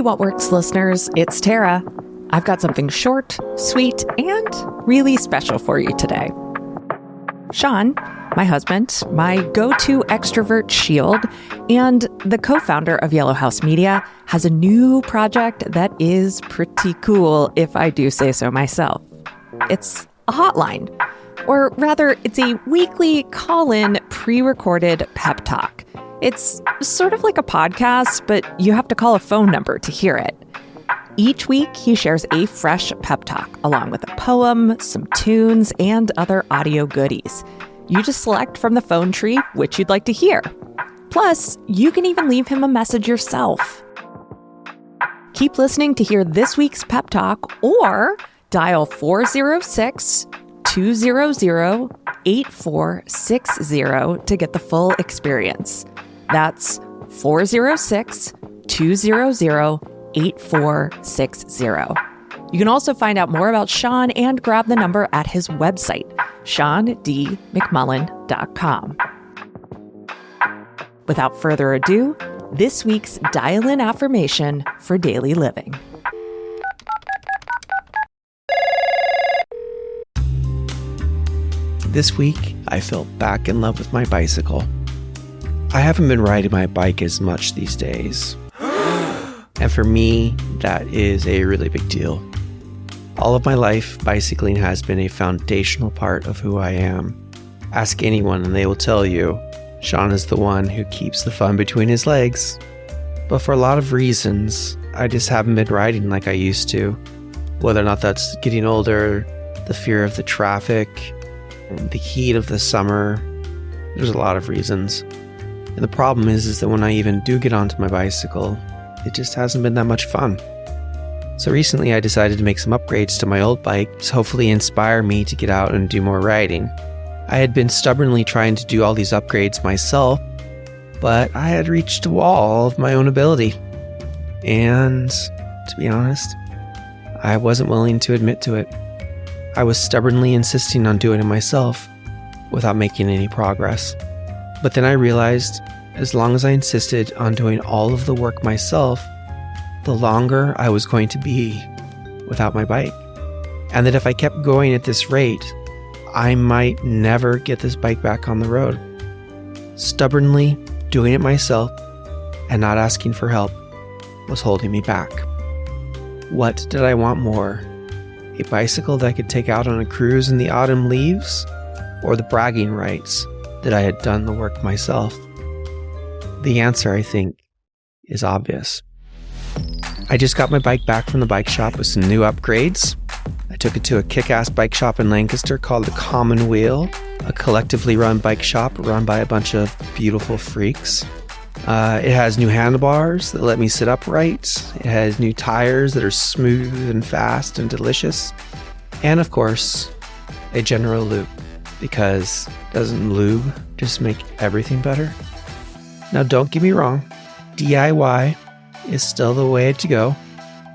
Hey, What Works listeners, it's Tara. I've got something short, sweet, and really special for you today. Sean, my husband, my go-to extrovert shield, and the co-founder of Yellow House Media, has a new project that is pretty cool, if I do say so myself. It's a hotline, or rather, it's a weekly call-in pre-recorded pep talk. It's sort of like a podcast, but you have to call a phone number to hear it. Each week, he shares a fresh pep talk, along with a poem, some tunes, and other audio goodies. You just select from the phone tree which you'd like to hear. Plus, you can even leave him a message yourself. Keep listening to hear this week's pep talk, or dial 406-200-8460 to get the full experience. That's 406-200-8460. You can also find out more about Sean and grab the number at his website, SeanDMcMullen.com. Without further ado, this week's dial-in affirmation for daily living. This week, I fell back in love with my bicycle. I haven't been riding my bike as much these days. And for me, that is a really big deal. All of my life, bicycling has been a foundational part of who I am. Ask anyone and they will tell you, Sean is the one who keeps the fun between his legs. But for a lot of reasons, I just haven't been riding like I used to. Whether or not that's getting older, the fear of the traffic, the heat of the summer, there's a lot of reasons. And the problem is that when I even do get onto my bicycle, it just hasn't been that much fun. So recently I decided to make some upgrades to my old bike to hopefully inspire me to get out and do more riding. I had been stubbornly trying to do all these upgrades myself, but I had reached a wall of my own ability. And to be honest, I wasn't willing to admit to it. I was stubbornly insisting on doing it myself without making any progress. But then I realized, as long as I insisted on doing all of the work myself, the longer I was going to be without my bike. And that if I kept going at this rate, I might never get this bike back on the road. Stubbornly doing it myself and not asking for help was holding me back. What did I want more? A bicycle that I could take out on a cruise in the autumn leaves? Or the bragging rights that I had done the work myself? The answer, I think, is obvious. I just got my bike back from the bike shop with some new upgrades. I took it to a kick-ass bike shop in Lancaster called the Common Wheel, a collectively run bike shop run by a bunch of beautiful freaks. It has new handlebars that let me sit upright. It has new tires that are smooth and fast and delicious. And of course, a general lube, because doesn't lube just make everything better? Now don't get me wrong, DIY is still the way to go.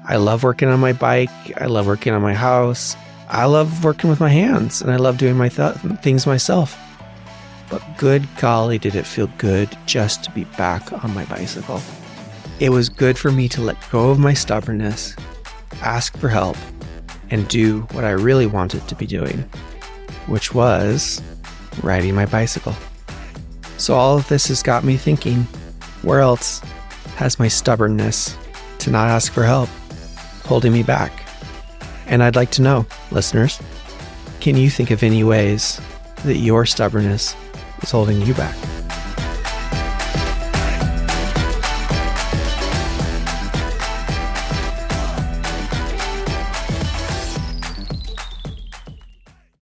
I love working on my bike, I love working on my house, I love working with my hands, and I love doing my things myself. But good golly, did it feel good just to be back on my bicycle. It was good for me to let go of my stubbornness, ask for help, and do what I really wanted to be doing, which was riding my bicycle. So all of this has got me thinking, where else has my stubbornness to not ask for help holding me back? And I'd like to know, listeners, can you think of any ways that your stubbornness is holding you back?